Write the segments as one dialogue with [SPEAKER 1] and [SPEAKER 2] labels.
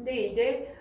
[SPEAKER 1] 근데 이제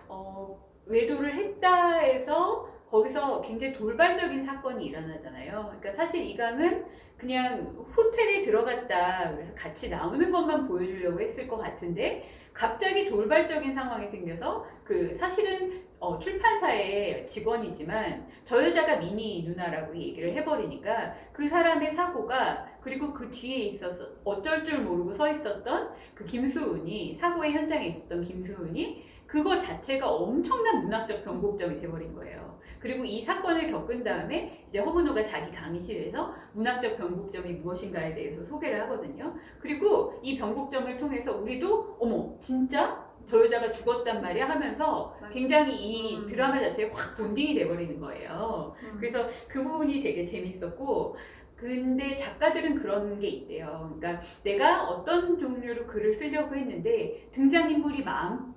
[SPEAKER 1] 외도를 했다 해서 거기서 굉장히 돌발적인 사건이 일어나잖아요. 그러니까 사실 이강은 그냥 호텔에 들어갔다 그래서 같이 나오는 것만 보여주려고 했을 것 같은데 갑자기 돌발적인 상황이 생겨서 그 사실은 출판사의 직원이지만 저 여자가 미니 누나라고 얘기를 해버리니까 그 사람의 사고가 그리고 그 뒤에 있어서 어쩔 줄 모르고 서 있었던 그 김수은이 사고의 현장에 있었던 김수은이 그거 자체가 엄청난 문학적 변곡점이 돼버린 거예요. 그리고 이 사건을 겪은 다음에 이제 허문호가 자기 강의실에서 문학적 변곡점이 무엇인가에 대해서 소개를 하거든요. 그리고 이 변곡점을 통해서 우리도 어머 진짜 저 여자가 죽었단 말이야 하면서 굉장히 이 드라마 자체에 확 본딩이 돼버리는 거예요. 그래서 그 부분이 되게 재밌었고 근데 작가들은 그런 게 있대요. 그러니까 내가 어떤 종류로 글을 쓰려고 했는데 등장인물이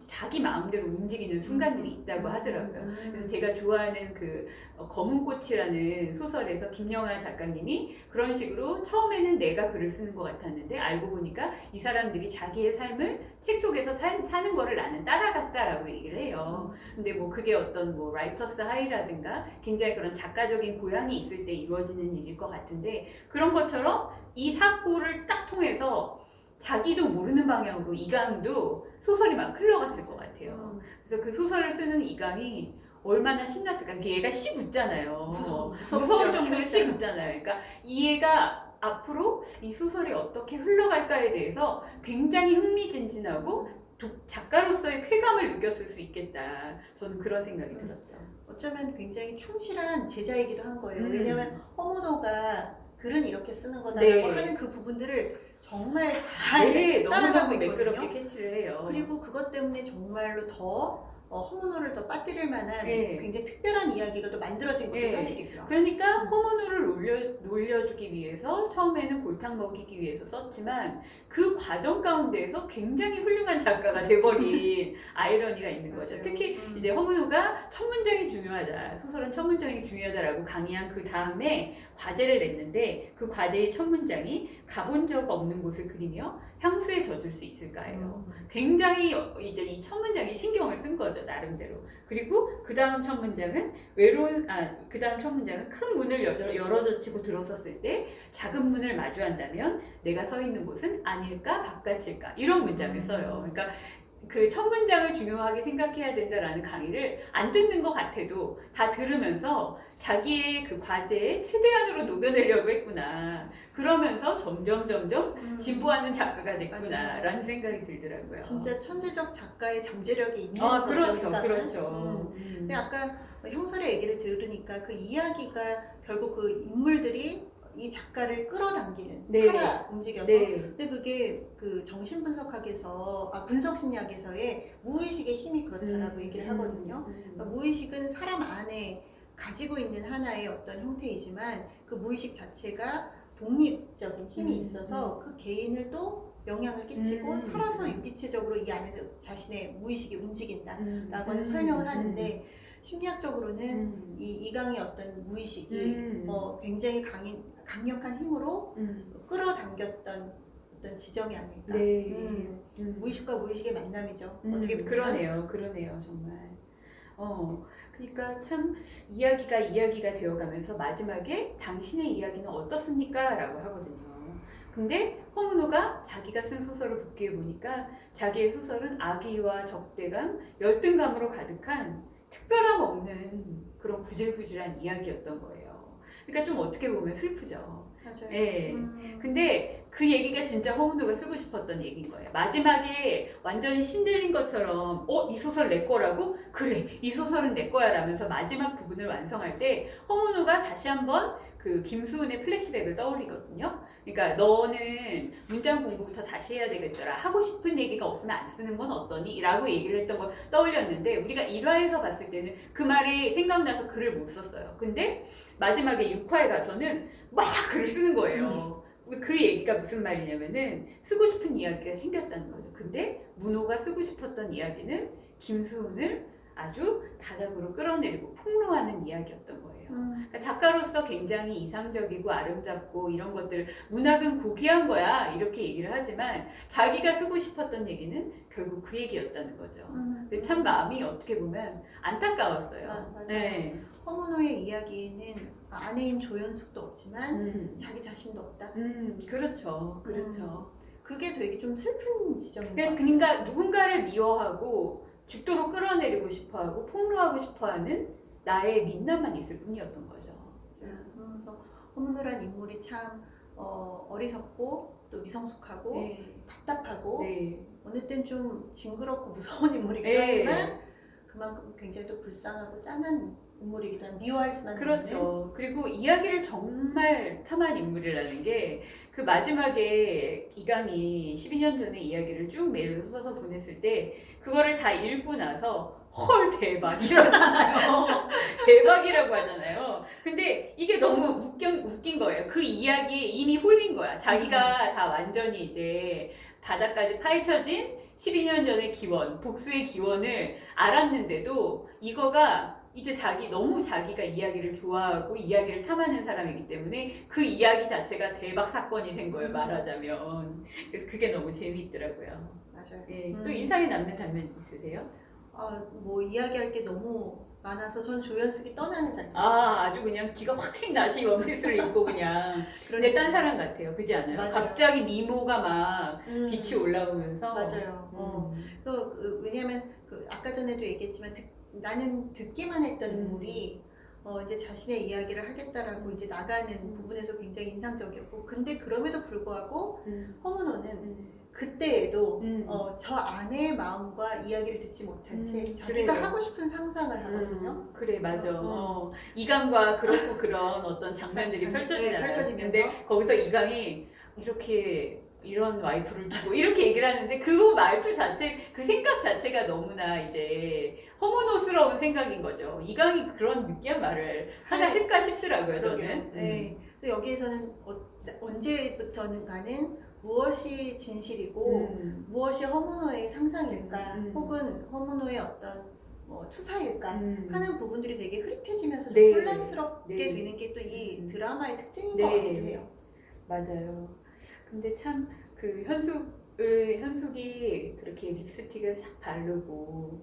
[SPEAKER 1] 자기 마음대로 움직이는 순간들이 있다고 하더라고요. 그래서 제가 좋아하는 그 검은꽃이라는 소설에서 김영하 작가님이 그런 식으로 처음에는 내가 글을 쓰는 것 같았는데 알고 보니까 이 사람들이 자기의 삶을 책 속에서 사는 거를 나는 따라갔다라고 얘기를 해요. 근데 뭐 그게 어떤 뭐 라이터스 하이라든가 굉장히 그런 작가적인 고향이 있을 때 이루어지는 일일 것 같은데 그런 것처럼 이 사고를 딱 통해서 자기도 모르는 방향으로 이강도 소설이 막 흘러갔을 것 같아요. 그래서 그 소설을 쓰는 이강이 얼마나 신났을까. 얘가 씩 웃잖아요. 무서울 정도로 씩 웃잖아요. 그러니까 이 애가 앞으로 이 소설이 어떻게 흘러갈까에 대해서 굉장히 흥미진진하고 작가로서의 쾌감을 느꼈을 수 있겠다. 저는 그런 생각이 들었죠.
[SPEAKER 2] 어쩌면 굉장히 충실한 제자이기도 한 거예요. 왜냐면 허문호가 글은 이렇게 쓰는 거다라고 하는 그 부분들을 정말 잘 따라가고 있거든요.
[SPEAKER 1] 매끄럽게 캐치를 해요.
[SPEAKER 2] 그리고 그것 때문에 정말로 더 허문호를 더 빠뜨릴 만한 굉장히 특별한 이야기가 또 만들어진 것도 사실이고요.
[SPEAKER 1] 그러니까 허문호를 놀려주기 위해서 처음에는 골탕 먹이기 위해서 썼지만 그 과정 가운데에서 굉장히 훌륭한 작가가 돼버린 아이러니가 있는 거죠. 특히 이제 허문호가 첫 문장이 중요하다. 소설은 첫 문장이 중요하다라고 강의한 그 다음에 과제를 냈는데 그 과제의 첫 문장이 가본 적 없는 곳을 그리며 향수에 젖을 수 있을까요? 굉장히 이제 이 첫 문장에 신경을 쓴 거죠, 나름대로. 그리고 그 다음 첫 문장은 그 다음 첫 문장은 큰 문을 열어젖히고 들어섰을 때 작은 문을 마주한다면 내가 서 있는 곳은 아닐까 바깥일까 이런 문장을 써요. 그러니까 그 첫 문장을 중요하게 생각해야 된다라는 강의를 안 듣는 것 같아도 다 들으면서 자기의 그 과제에 최대한으로 녹여내려고 했구나. 그러면서 점점 진보하는 작가가 됐구나라는 생각이 들더라고요.
[SPEAKER 2] 진짜 천재적 작가의 잠재력이 있는
[SPEAKER 1] 거죠. 그렇죠.
[SPEAKER 2] 근데 아까 형설의 얘기를 들으니까 그 이야기가 결국 그 인물들이 이 작가를 끌어당기는 살아 움직여서 근데 그게 그 정신분석학에서 분석심리학에서의 무의식의 힘이 그렇다라고 얘기를 하거든요. 그러니까 무의식은 사람 안에 가지고 있는 하나의 어떤 형태이지만 그 무의식 자체가 독립적인 힘이 있어서 그 개인을 또 영향을 끼치고 살아서 유기체적으로 이 안에서 자신의 무의식이 움직인다라고 하는 설명을 하는데 심리학적으로는 이 이강의 어떤 무의식이 굉장히 강력한 힘으로 끌어당겼던 어떤 지점이 아닐까. 무의식과 무의식의 만남이죠. 어떻게 보면.
[SPEAKER 1] 그러네요, 정말. 그러니까 참 이야기가 되어가면서 마지막에 당신의 이야기는 어떻습니까? 라고 하거든요. 근데 허문호가 자기가 쓴 소설을 복귀해 보니까 자기의 소설은 악의와 적대감, 열등감으로 가득한 특별함 없는 그런 구질구질한 이야기였던 거예요. 그러니까 좀 어떻게 보면 슬프죠.
[SPEAKER 2] 맞아요.
[SPEAKER 1] 근데 그 얘기가 진짜 허문호가 쓰고 싶었던 얘기인 거예요. 마지막에 완전히 신들린 것처럼 이 소설 내 거라고? 그래, 이 소설은 내 거야 라면서 마지막 부분을 완성할 때 허문호가 다시 한번 그 김수은의 플래시백을 떠올리거든요. 그러니까 너는 문장 공부부터 다시 해야 되겠더라. 하고 싶은 얘기가 없으면 안 쓰는 건 어떠니? 라고 얘기를 했던 걸 떠올렸는데 우리가 1화에서 봤을 때는 그 말이 생각나서 글을 못 썼어요. 근데 마지막에 6화에 가서는 막 글을 쓰는 거예요. 그 얘기가 무슨 말이냐면은 쓰고 싶은 이야기가 생겼다는 거죠. 근데 문호가 쓰고 싶었던 이야기는 김수은을 아주 다각으로 끌어내리고 폭로하는 이야기였던 거예요. 그러니까 작가로서 굉장히 이상적이고 아름답고 이런 것들을 문학은 고귀한 거야 이렇게 얘기를 하지만 자기가 쓰고 싶었던 얘기는 결국 그 얘기였다는 거죠. 근데 참 마음이 어떻게 보면 안타까웠어요.
[SPEAKER 2] 맞아요.
[SPEAKER 1] 네.
[SPEAKER 2] 허문호의 이야기는 아내인 조연숙도 없지만 자기 자신도 없다.
[SPEAKER 1] 그렇죠. 그렇죠.
[SPEAKER 2] 그게 되게 좀 슬픈 지점인 것 같아요.
[SPEAKER 1] 그러니까 누군가를 미워하고 죽도록 끌어내리고 싶어하고 폭로하고 싶어하는 나의 민낯만 있을 뿐이었던 거죠.
[SPEAKER 2] 그래서 허문호란 인물이 참 어리석고 또 미성숙하고
[SPEAKER 1] 네.
[SPEAKER 2] 답답하고
[SPEAKER 1] 네.
[SPEAKER 2] 어느 땐 좀 징그럽고 무서운 인물이기도
[SPEAKER 1] 네.
[SPEAKER 2] 하지만 그만큼 굉장히 또 불쌍하고 짠한 인물이기도 한 미워할 수만
[SPEAKER 1] 그렇죠. 그리고 이야기를 정말 탐한 인물이라는 게 그 마지막에 이강이 12년 전의 이야기를 쭉 메일로 써서 보냈을 때 그거를 다 읽고 나서 헐 대박 이러잖아요. 대박이라고 하잖아요. 근데 이게 너무 웃긴 거예요. 그 이야기에 이미 홀린 거야. 자기가 다 완전히 이제 바닥까지 파헤쳐진 12년 전의 기원, 복수의 기원을 알았는데도 이거가 이제 너무 자기가 이야기를 좋아하고 이야기를 탐하는 사람이기 때문에 그 이야기 자체가 대박 사건이 된 거예요, 말하자면. 그래서 그게 너무 재미있더라고요.
[SPEAKER 2] 맞아요.
[SPEAKER 1] 예, 또 인상에 남는 장면 있으세요?
[SPEAKER 2] 뭐 이야기할 게 너무 많아서 전 조연숙이 떠나는 장면.
[SPEAKER 1] 아주 그냥 귀가 확 트인 나시 원피스를 입고 그냥 근데 딴 사람 같아요. 그렇지 않아요?
[SPEAKER 2] 맞아요.
[SPEAKER 1] 갑자기 미모가 막 빛이 올라오면서
[SPEAKER 2] 맞아요. 또 왜냐하면 아까 전에도 얘기했지만 나는 듣기만 했던 인물이 이제 자신의 이야기를 하겠다라고 이제 나가는 부분에서 굉장히 인상적이었고 근데 그럼에도 불구하고 허문호는 그때에도 저 아내의 마음과 이야기를 듣지 못한 채 자기가
[SPEAKER 1] 그래요.
[SPEAKER 2] 하고 싶은 상상을 하거든요.
[SPEAKER 1] 그래 맞아. 이강과 그렇고 그런 어떤 장면들이 펼쳐지는데 거기서 이강이 이런 와이프를 두고 이렇게 얘기를 하는데 그 말투 자체, 그 생각 자체가 너무나 이제 허문호스러운 생각인 거죠. 이강이 그런 느끼한 말을 하나 할까 싶더라고요, 저는.
[SPEAKER 2] 네. 또 여기에서는 언제부터는가는 무엇이 진실이고 무엇이 허문호의 상상일까 혹은 허문호의 어떤 투사일까 하는 부분들이 되게 흐릿해지면서 좀 혼란스럽게 되는 게 또 이 드라마의 특징인 것 같기도 해요.
[SPEAKER 1] 맞아요. 근데 참 그 현숙이 그렇게 립스틱을 싹 바르고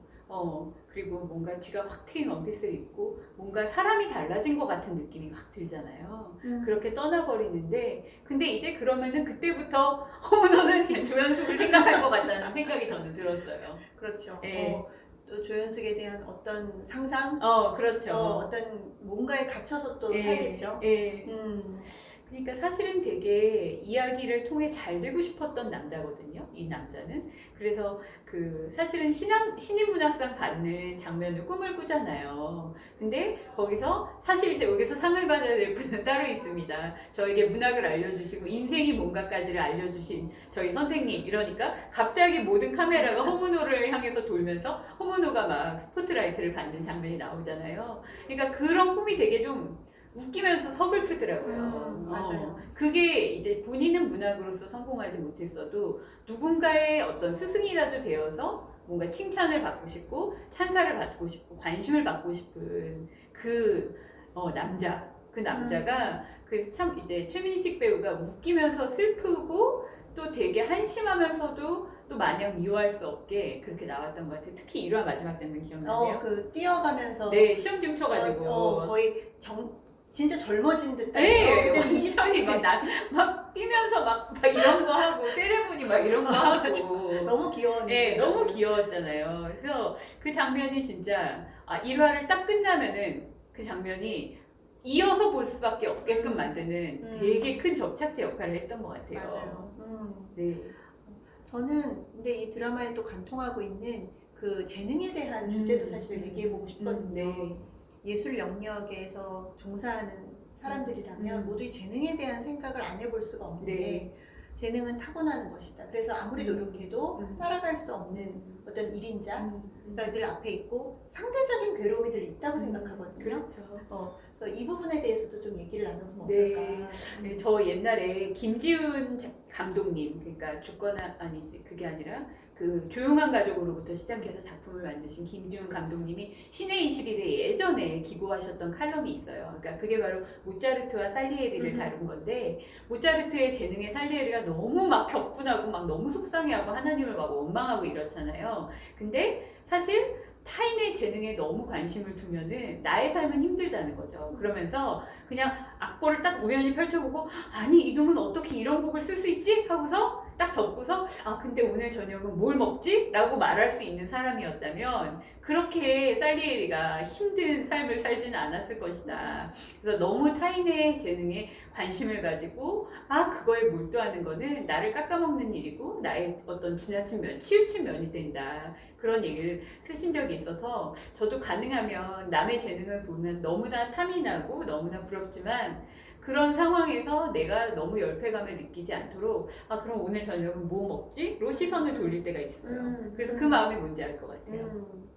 [SPEAKER 1] 그리고 뭔가 뒤가 확 트인 원피스를 입고 뭔가 사람이 달라진 것 같은 느낌이 확 들잖아요. 그렇게 떠나버리는데 근데 이제 그러면은 그때부터 허문호는 조연숙을 생각할 것 같다는 생각이 저는 들었어요.
[SPEAKER 2] 그렇죠.
[SPEAKER 1] 네.
[SPEAKER 2] 또 조연숙에 대한 어떤 상상,
[SPEAKER 1] 그렇죠.
[SPEAKER 2] 어떤 뭔가에 갇혀서 또 살겠죠.
[SPEAKER 1] 그러니까 사실은 되게 이야기를 통해 잘 되고 싶었던 남자거든요. 이 남자는. 그래서 사실은 신인문학상 받는 장면을 꿈을 꾸잖아요. 근데 거기서 사실 이제 여기서 상을 받아야 될 분은 따로 있습니다. 저에게 문학을 알려주시고 인생이 뭔가까지를 알려주신 저희 선생님. 이러니까 갑자기 모든 카메라가 허문호를 향해서 돌면서 허문호가 막 스포트라이트를 받는 장면이 나오잖아요. 그러니까 그런 꿈이 되게 좀 웃기면서 서글프더라고요.
[SPEAKER 2] 맞아요.
[SPEAKER 1] 그게 이제 본인은 문학으로서 성공하지 못했어도 누군가의 어떤 스승이라도 되어서 뭔가 칭찬을 받고 싶고 찬사를 받고 싶고 관심을 받고 싶은 남자가 참 이제 최민식 배우가 웃기면서 슬프고 또 되게 한심하면서도 또 마냥 미워할 수 없게 그렇게 나왔던 것 같아요. 특히 1화 마지막 장면 기억나세요?
[SPEAKER 2] 뛰어가면서
[SPEAKER 1] 네, 시험 좀 쳐가지고
[SPEAKER 2] 거의 진짜 젊어진 듯한.
[SPEAKER 1] 네,
[SPEAKER 2] 그때
[SPEAKER 1] 20년이 막 뛰면서 막 이런 거 하고 세레모니 막 이런 거 하고
[SPEAKER 2] 너무 귀여운.
[SPEAKER 1] 네, 너무 귀여웠잖아요. 그래서 그 장면이 진짜 1화를 딱 끝나면은 그 장면이 이어서 볼 수밖에 없게끔 만드는 되게 큰 접착제 역할을 했던 것 같아요.
[SPEAKER 2] 맞아요.
[SPEAKER 1] 네.
[SPEAKER 2] 저는 근데 이 드라마에 또 관통하고 있는 그 재능에 대한 주제도 사실 얘기해보고 싶거든요.
[SPEAKER 1] 네.
[SPEAKER 2] 예술 영역에서 종사하는 사람들이라면 모두 이 재능에 대한 생각을 안 해볼 수가 없는데 재능은 타고나는 것이다. 그래서 아무리 노력해도 따라갈 수 없는 어떤 일인자가 늘 앞에 있고 상대적인 괴로움이 늘 있다고 생각하거든요.
[SPEAKER 1] 그렇죠.
[SPEAKER 2] 그래서 이 부분에 대해서도 좀 얘기를 나눠보면 어떨까.
[SPEAKER 1] 네, 저 옛날에 김지훈 감독님, 그러니까 죽거나 아니지 그게 아니라 그 조용한 가족으로부터 시작해서 작품을 만드신 김지훈 감독님이 신의 21에 예전에 기고하셨던 칼럼이 있어요. 그러니까 그게 바로 모차르트와 살리에리를 다룬 건데, 모차르트의 재능에 살리에리가 너무 막 격분하고 막 너무 속상해하고 하나님을 막 원망하고 이렇잖아요. 근데 사실 타인의 재능에 너무 관심을 두면은 나의 삶은 힘들다는 거죠. 그러면서 그냥 악보를 딱 우연히 펼쳐보고, 아니 이놈은 어떻게 이런 곡을 쓸 수 있지? 하고서 딱 접고서, 아 근데 오늘 저녁은 뭘 먹지? 라고 말할 수 있는 사람이었다면 그렇게 살리에리가 힘든 삶을 살지는 않았을 것이다. 그래서 너무 타인의 재능에 관심을 가지고 막 그거에 몰두하는 거는 나를 깎아먹는 일이고 나의 어떤 지나친 면, 치우친 면이 된다. 그런 얘기를 쓰신 적이 있어서, 저도 가능하면 남의 재능을 보면 너무나 탐이 나고 너무나 부럽지만, 그런 상황에서 내가 너무 열패감을 느끼지 않도록, 아 그럼 오늘 저녁은 뭐 먹지? 로 시선을 돌릴 때가 있어요. 그래서 그 마음이 뭔지 알 것 같아요.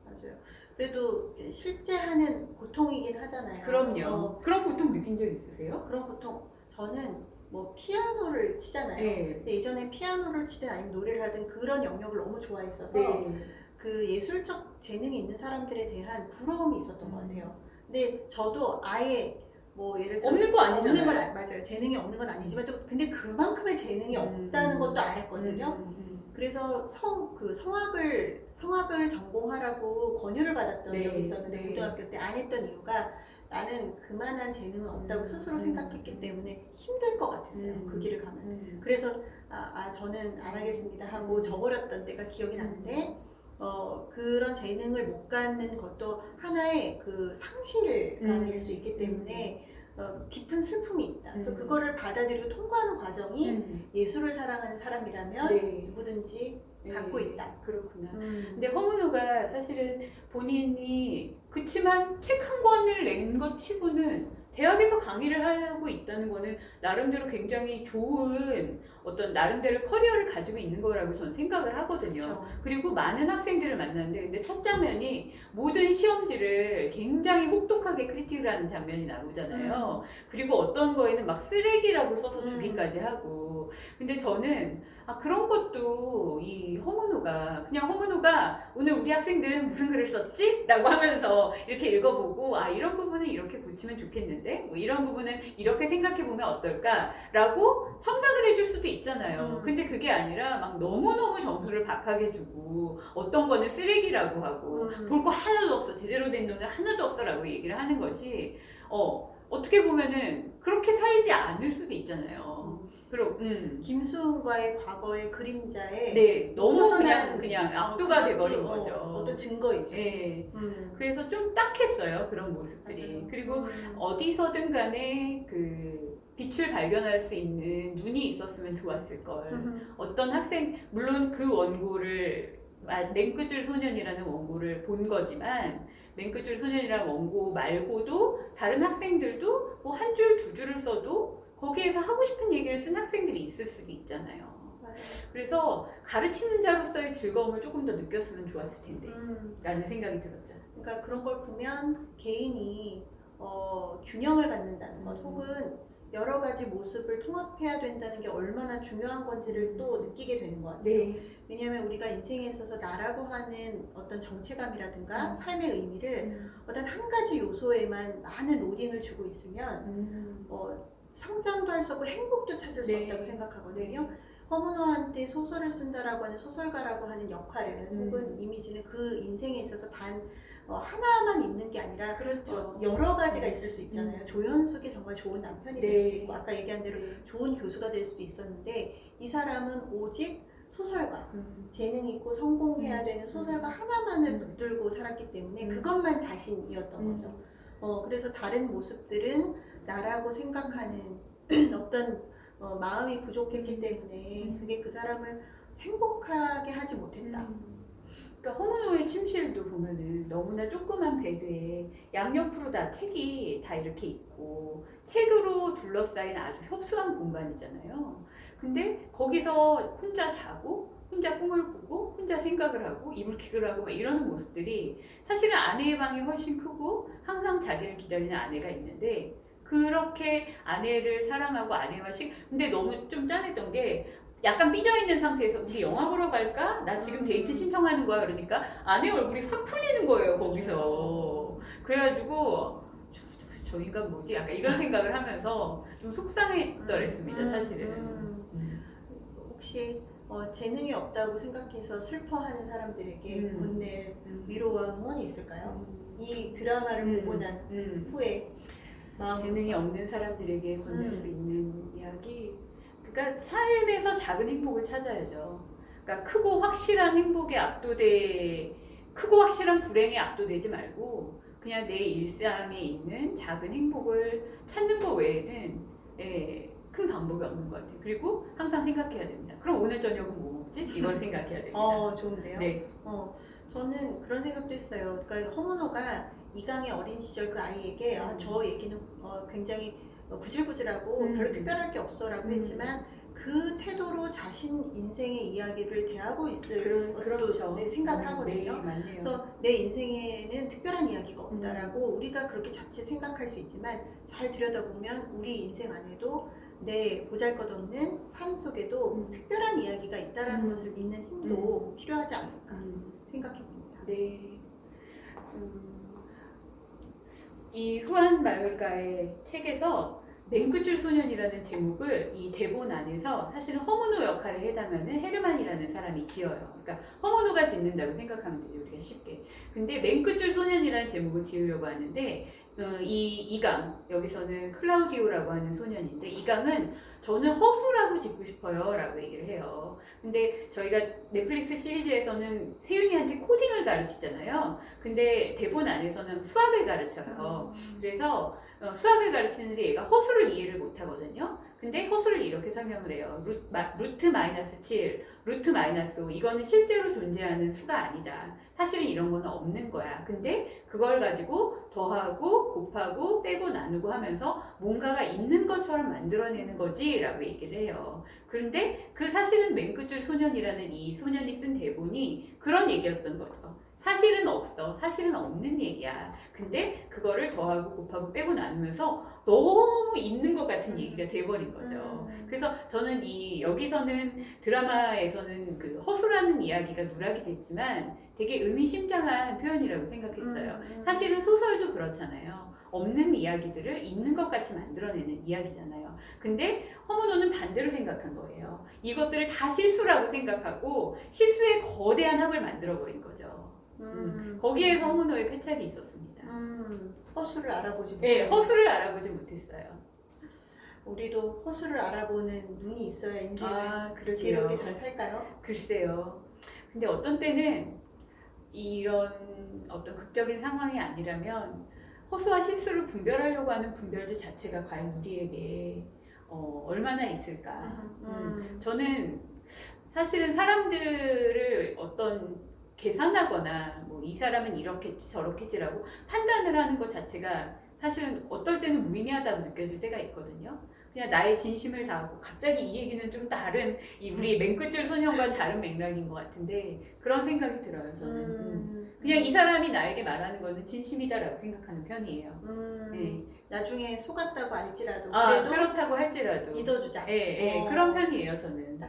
[SPEAKER 2] 맞아요. 그래도 실제 하는 고통이긴 하잖아요.
[SPEAKER 1] 그럼요. 그런 고통 느낀 적 있으세요?
[SPEAKER 2] 그런 고통, 저는 뭐 피아노를 치잖아요.
[SPEAKER 1] 네.
[SPEAKER 2] 근데 예전에 피아노를 치든 아니면 노래를 하든 그런 영역을 너무 좋아했어서
[SPEAKER 1] 네.
[SPEAKER 2] 그 예술적 재능이 있는 사람들에 대한 부러움이 있었던 것 같아요. 근데 저도 아예 뭐 예를 들어
[SPEAKER 1] 없는 거 아니잖아요.
[SPEAKER 2] 없는 건 맞아요. 재능이 없는 건 아니지만 또 근데 그만큼의 재능이 없다는 것도 알았거든요. 그래서 성악을 전공하라고 권유를 받았던
[SPEAKER 1] 네,
[SPEAKER 2] 적이 있었는데
[SPEAKER 1] 네.
[SPEAKER 2] 고등학교 때 안 했던 이유가 나는 그만한 재능은 없다고 스스로 생각했기 때문에 힘들 것 같았어요. 그 길을 가면. 그래서 저는 안 하겠습니다 하고 저버렸던 때가 기억이 나는데, 그런 재능을 못 갖는 것도 하나의 그 상실감일 수 있기 때문에 깊은 슬픔이 있다. 그래서 그거를 받아들이고 통과하는 과정이 예술을 사랑하는 사람이라면
[SPEAKER 1] 네.
[SPEAKER 2] 누구든지 갖고 있다.
[SPEAKER 1] 그렇구나. 근데 허문호가 사실은 본인이 그치만 책 한 권을 낸 것 치고는 대학에서 강의를 하고 있다는 거는 나름대로 굉장히 좋은 어떤 나름대로 커리어를 가지고 있는 거라고 저는 생각을 하거든요.
[SPEAKER 2] 그렇죠.
[SPEAKER 1] 그리고 많은 학생들을 만났는데, 근데 첫 장면이 모든 시험지를 굉장히 혹독하게 크리틱을 하는 장면이 나오잖아요. 그리고 어떤 거에는 막 쓰레기라고 써서 주기까지 하고. 근데 저는 그런 것도 이 허문호가 그냥 허문호가 오늘 우리 학생들은 무슨 글을 썼지? 라고 하면서 이렇게 읽어보고, 이런 부분은 이렇게 고치면 좋겠는데 뭐 이런 부분은 이렇게 생각해보면 어떨까? 라고 첨삭을 해줄 수도 있잖아요. 근데 그게 아니라 막 너무너무 점수를 박하게 주고 어떤 거는 쓰레기라고 하고 볼 거 하나도 없어, 제대로 된 놈은 하나도 없어 라고 얘기를 하는 것이 어떻게 보면은 그렇게 살지 않을 수도 있잖아요. 그리고
[SPEAKER 2] 김수훈과의 과거의 그림자에
[SPEAKER 1] 네, 너무
[SPEAKER 2] 벗어난,
[SPEAKER 1] 그냥 압도가 돼버린 거죠.
[SPEAKER 2] 어떤 증거이죠.
[SPEAKER 1] 네. 그래서 좀 딱했어요, 그런 모습들이.
[SPEAKER 2] 맞아요.
[SPEAKER 1] 그리고 어디서든 간에 그 빛을 발견할 수 있는 눈이 있었으면 좋았을 걸. 어떤 학생, 물론 그 원고를 냉끄줄 소년이라는 원고를 본 거지만, 냉끄줄 소년이라는 원고 말고도 다른 학생들도 뭐 한 줄, 두 줄을 써도 거기에서 하고 싶은 얘기를 쓴 학생들이 있을 수도 있잖아요.
[SPEAKER 2] 맞아요.
[SPEAKER 1] 그래서 가르치는 자로서의 즐거움을 조금 더 느꼈으면 좋았을 텐데 라는 생각이 들었죠.
[SPEAKER 2] 그러니까 그런 걸 보면 개인이 균형을 갖는다는 것, 혹은 여러 가지 모습을 통합해야 된다는 게 얼마나 중요한 건지를 또 느끼게 되는 것 같아요.
[SPEAKER 1] 네.
[SPEAKER 2] 왜냐하면 우리가 인생에 있어서 나라고 하는 어떤 정체감이라든가 삶의 의미를 어떤 한 가지 요소에만 많은 로딩을 주고 있으면 성장도 할 수 없고 행복도 찾을 수
[SPEAKER 1] 네.
[SPEAKER 2] 없다고 생각하거든요. 허문호한테 소설을 쓴다라고 하는 소설가라고 하는 역할을 혹은 이미지는 그 인생에 있어서 단 하나만 있는 게 아니라
[SPEAKER 1] 그렇죠.
[SPEAKER 2] 여러 가지가 있을 수 있잖아요. 조연숙이 정말 좋은 남편이 될 수도 있고 아까 얘기한 대로 좋은 교수가 될 수도 있었는데, 이 사람은 오직 소설가, 재능 있고 성공해야 되는 소설가 하나만을 붙들고 살았기 때문에 그것만 자신이었던 거죠. 그래서 다른 모습들은 나라고 생각하는 어떤 마음이 부족했기 때문에 그게 그 사람을 행복하게 하지 못했다.
[SPEAKER 1] 그러니까 허문호의 침실도 보면은 너무나 조그만 베드에 양옆으로 다 책이 다 이렇게 있고 책으로 둘러싸인 아주 협소한 공간이잖아요. 근데 거기서 혼자 자고 혼자 꿈을 꾸고 혼자 생각을 하고 이불킥을 하고 막 이러는 모습들이, 사실은 아내의 방이 훨씬 크고 항상 자기를 기다리는 아내가 있는데, 그렇게 아내를 사랑하고 아내와 근데 너무 좀 짠했던 게 약간 삐져있는 상태에서 우리 영화 보러 갈까? 나 지금 데이트 신청하는 거야. 그러니까 아내 얼굴이 확 풀리는 거예요, 거기서. 그래가지고 저 인간 뭐지? 약간 이런 생각을 하면서 좀 속상했더랬습니다, 사실은.
[SPEAKER 2] 혹시 재능이 없다고 생각해서 슬퍼하는 사람들에게 건넬
[SPEAKER 1] 음.
[SPEAKER 2] 위로와 응원이 있을까요? 이 드라마를 보고 난 후에
[SPEAKER 1] 재능이 없는 사람들에게 건넬 수 있는 이야기. 그러니까 삶에서 작은 행복을 찾아야죠. 그러니까 크고 확실한 행복에 크고 확실한 불행에 압도되지 말고 그냥 내 일상에 있는 작은 행복을 찾는 거 외에는 큰 방법이 없는 것 같아요. 그리고 항상 생각해야 됩니다. 그럼 오늘 저녁은 뭐 먹지? 이걸 생각해야 됩니다.
[SPEAKER 2] 좋은데요?
[SPEAKER 1] 네.
[SPEAKER 2] 저는 그런 생각도 했어요. 그러니까 허문호가 이강의 어린 시절 그 아이에게 저 얘기는 굉장히 구질구질하고 별로 특별할 게 없어라고 했지만 그 태도로 자신 인생의 이야기를 대하고 있을 것도
[SPEAKER 1] 그렇죠.
[SPEAKER 2] 생각을 하거든요.
[SPEAKER 1] 네, 맞네요.
[SPEAKER 2] 그래서 내 인생에는 특별한 이야기가 없다라고 우리가 그렇게 자칫 생각할 수 있지만 잘 들여다보면 우리 인생 안에도 내 보잘것없는 삶 속에도 특별한 이야기가 있다라는 것을 믿는 힘도 필요하지 않을까 생각해 봅니다.
[SPEAKER 1] 네. 이 후안 마요르카의 책에서 맹구줄 소년이라는 제목을 이 대본 안에서 사실은 허문호 역할에 해당하는 헤르만이라는 사람이 지어요. 그러니까 허문호가 짓는다고 생각하면 되죠, 우리가 쉽게. 근데 맹구줄 소년이라는 제목을 지으려고 하는데 이강, 여기서는 클라우디오라고 하는 소년인데 이강은 저는 허수라고 짓고 싶어요 라고 얘기를 해요. 근데 저희가 넷플릭스 시리즈에서는 세윤이한테 코딩을 가르치잖아요. 근데 대본 안에서는 수학을 가르쳐요. 그래서 수학을 가르치는데 얘가 허수를 이해를 못하거든요. 근데 허수를 이렇게 설명을 해요. 루트 마이너스 7, 루트 마이너스 5 이거는 실제로 존재하는 수가 아니다. 사실은 이런 거는 없는 거야. 근데 그걸 가지고 더하고 곱하고 빼고 나누고 하면서 뭔가가 있는 것처럼 만들어내는 거지 라고 얘기를 해요. 그런데 그 사실은 맹구줄 소년이라는 이 소년이 쓴 대본이 그런 얘기였던 거죠. 사실은 없어. 사실은 없는 얘기야. 근데 그거를 더하고 곱하고 빼고 나누면서 너무 있는 것 같은 얘기가 돼버린 거죠. 그래서 저는 여기서는 드라마에서는 그 허수라는 이야기가 누락이 됐지만 되게 의미심장한 표현이라고 생각했어요. 사실은 소설도 그렇잖아요. 없는 이야기들을 있는 것 같이 만들어내는 이야기잖아요. 근데 허문호는 반대로 생각한 거예요. 이것들을 다 실수라고 생각하고 실수의 거대한 합을 만들어버린 거죠. 거기에서 허문호의 패착이 있었습니다.
[SPEAKER 2] 허수를 알아보지 못했어요.
[SPEAKER 1] 네, 허수를 알아보지 못했어요.
[SPEAKER 2] 우리도 허수를 알아보는 눈이 있어야 인생을 지혜롭게 잘 살까요?
[SPEAKER 1] 글쎄요. 근데 어떤 때는 이런 어떤 극적인 상황이 아니라면 허수와 실수를 분별하려고 하는 분별제 자체가 과연 우리에게 얼마나 있을까. 저는 사실은 사람들을 어떤 계산하거나 뭐 이 사람은 이렇겠지 저렇겠지라고 판단을 하는 것 자체가 사실은 어떨 때는 무의미하다고 느껴질 때가 있거든요. 그냥 나의 진심을 다하고 갑자기 이 얘기는 좀 다른 우리 맹구줄 소년과는 다른 맥락인 것 같은데 그런 생각이 들어요. 저는 그냥 이 사람이 나에게 말하는 거는 진심이다라고 생각하는 편이에요. 네.
[SPEAKER 2] 나중에 속았다고 알지라도
[SPEAKER 1] 그래도
[SPEAKER 2] 그래도
[SPEAKER 1] 그렇다고 할지라도
[SPEAKER 2] 믿어주자.
[SPEAKER 1] 그런 편이에요. 저는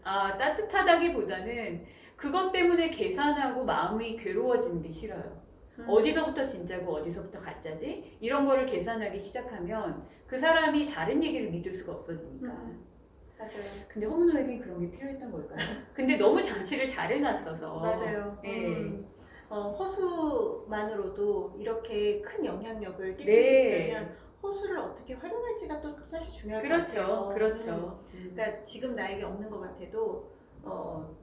[SPEAKER 1] 따뜻하다기보다는 그것 때문에 계산하고 마음이 괴로워지는 게 싫어요. 어디서부터 진짜고 어디서부터 가짜지? 이런 거를 계산하기 시작하면 그 사람이 다른 얘기를 믿을 수가 없어지니까.
[SPEAKER 2] 맞아요.
[SPEAKER 1] 근데 허문호에겐 그런 게 필요했던 걸까요? 근데 너무 장치를 잘 해놨어서.
[SPEAKER 2] 맞아요.
[SPEAKER 1] 네.
[SPEAKER 2] 허수만으로도 이렇게 큰 영향력을 끼칠
[SPEAKER 1] 네.
[SPEAKER 2] 수 있다면 허수를 어떻게 활용할지가 또 사실 중요할 것
[SPEAKER 1] 그렇죠.
[SPEAKER 2] 같아요.
[SPEAKER 1] 그렇죠.
[SPEAKER 2] 그러니까 지금 나에게 없는 것 같아도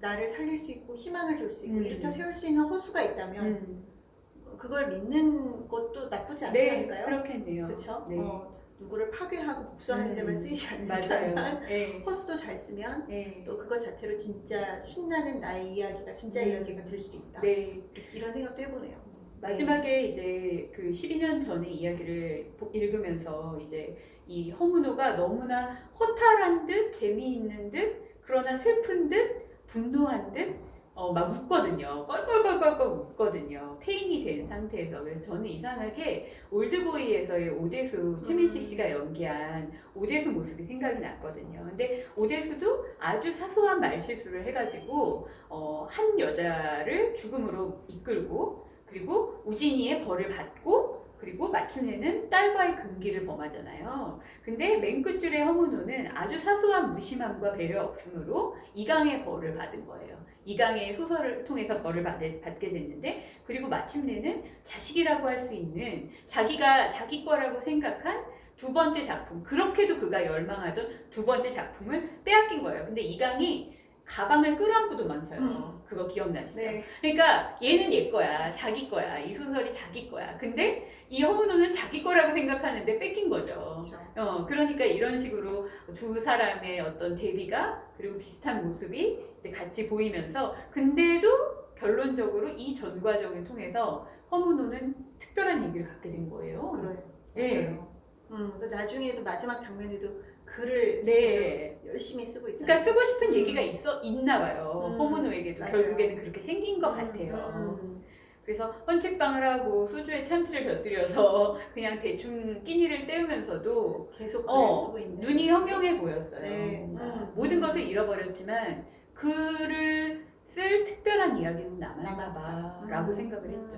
[SPEAKER 2] 나를 살릴 수 있고 희망을 줄 수 있고 일으켜 세울 수 있는 허수가 있다면 그걸 믿는 것도 나쁘지 않지
[SPEAKER 1] 네,
[SPEAKER 2] 않을까요?
[SPEAKER 1] 그렇겠네요.
[SPEAKER 2] 그렇죠?
[SPEAKER 1] 네.
[SPEAKER 2] 누구를 파괴하고 복수하는 데만 쓰이지
[SPEAKER 1] 맞아요.
[SPEAKER 2] 않는다면
[SPEAKER 1] 네.
[SPEAKER 2] 허수도 잘 쓰면
[SPEAKER 1] 네.
[SPEAKER 2] 또 그것 자체로 진짜 신나는 나의 이야기가 진짜 이야기가 될 수도 있다.
[SPEAKER 1] 네.
[SPEAKER 2] 이런 생각도 해보네요.
[SPEAKER 1] 마지막에 이제 그 12년 전의 이야기를 읽으면서 이제 이 허문호가 너무나 허탈한 듯 재미있는 듯 그러나 슬픈 듯 분노한 듯 막 웃거든요. 껄껄껄껄껄 웃거든요. 페인이 된 상태에서. 그래서 저는 이상하게 올드보이에서의 오대수, 최민식 씨가 연기한 오대수 모습이 생각이 났거든요. 근데 오대수도 아주 사소한 말실수를 해가지고 한 여자를 죽음으로 이끌고, 그리고 우진이의 벌을 받고, 그리고 마침내는 딸과의 금기를 범하잖아요. 근데 맨 끝줄의 허문호는 아주 사소한 무심함과 배려 없음으로 이강의 벌을 받은 거예요. 이강의 소설을 통해서 벌을 받게 됐는데, 그리고 마침내는 자식이라고 할 수 있는, 자기가 자기 거라고 생각한 두 번째 작품, 그렇게도 그가 열망하던 두 번째 작품을 빼앗긴 거예요. 근데 이강이 가방을 끌어안고 도망쳐요. 그거 기억나시죠?
[SPEAKER 2] 네.
[SPEAKER 1] 그러니까 얘는 얘 거야, 자기 거야, 이 소설이 자기 거야. 근데 이 허문호는 자기 거라고 생각하는데 뺏긴 거죠.
[SPEAKER 2] 그렇죠.
[SPEAKER 1] 그러니까 이런 식으로 두 사람의 어떤 대비가, 그리고 비슷한 모습이 이제 같이 보이면서, 근데도 결론적으로 이 전 과정을 통해서 허문호는 특별한 얘기를 갖게 된 거예요.
[SPEAKER 2] 그래요.
[SPEAKER 1] 네.
[SPEAKER 2] 그래서 나중에도 마지막 장면에도 글을
[SPEAKER 1] 네.
[SPEAKER 2] 열심히 쓰고 있잖아요.
[SPEAKER 1] 그러니까 쓰고 싶은 얘기가 있나 봐요.
[SPEAKER 2] 음.
[SPEAKER 1] 허문호에게도
[SPEAKER 2] 맞아요.
[SPEAKER 1] 결국에는 그렇게 생긴 것 같아요. 그래서 헌책방을 하고 소주에 참치를 곁들여서 그냥 대충 끼니를 때우면서도
[SPEAKER 2] 계속 글을 쓰고 있는.
[SPEAKER 1] 눈이 형형해 보였어요.
[SPEAKER 2] 네.
[SPEAKER 1] 모든 것을 잃어버렸지만 글을 쓸 특별한 이야기는 남았나
[SPEAKER 2] 남았다.
[SPEAKER 1] 봐라고 생각을 했죠.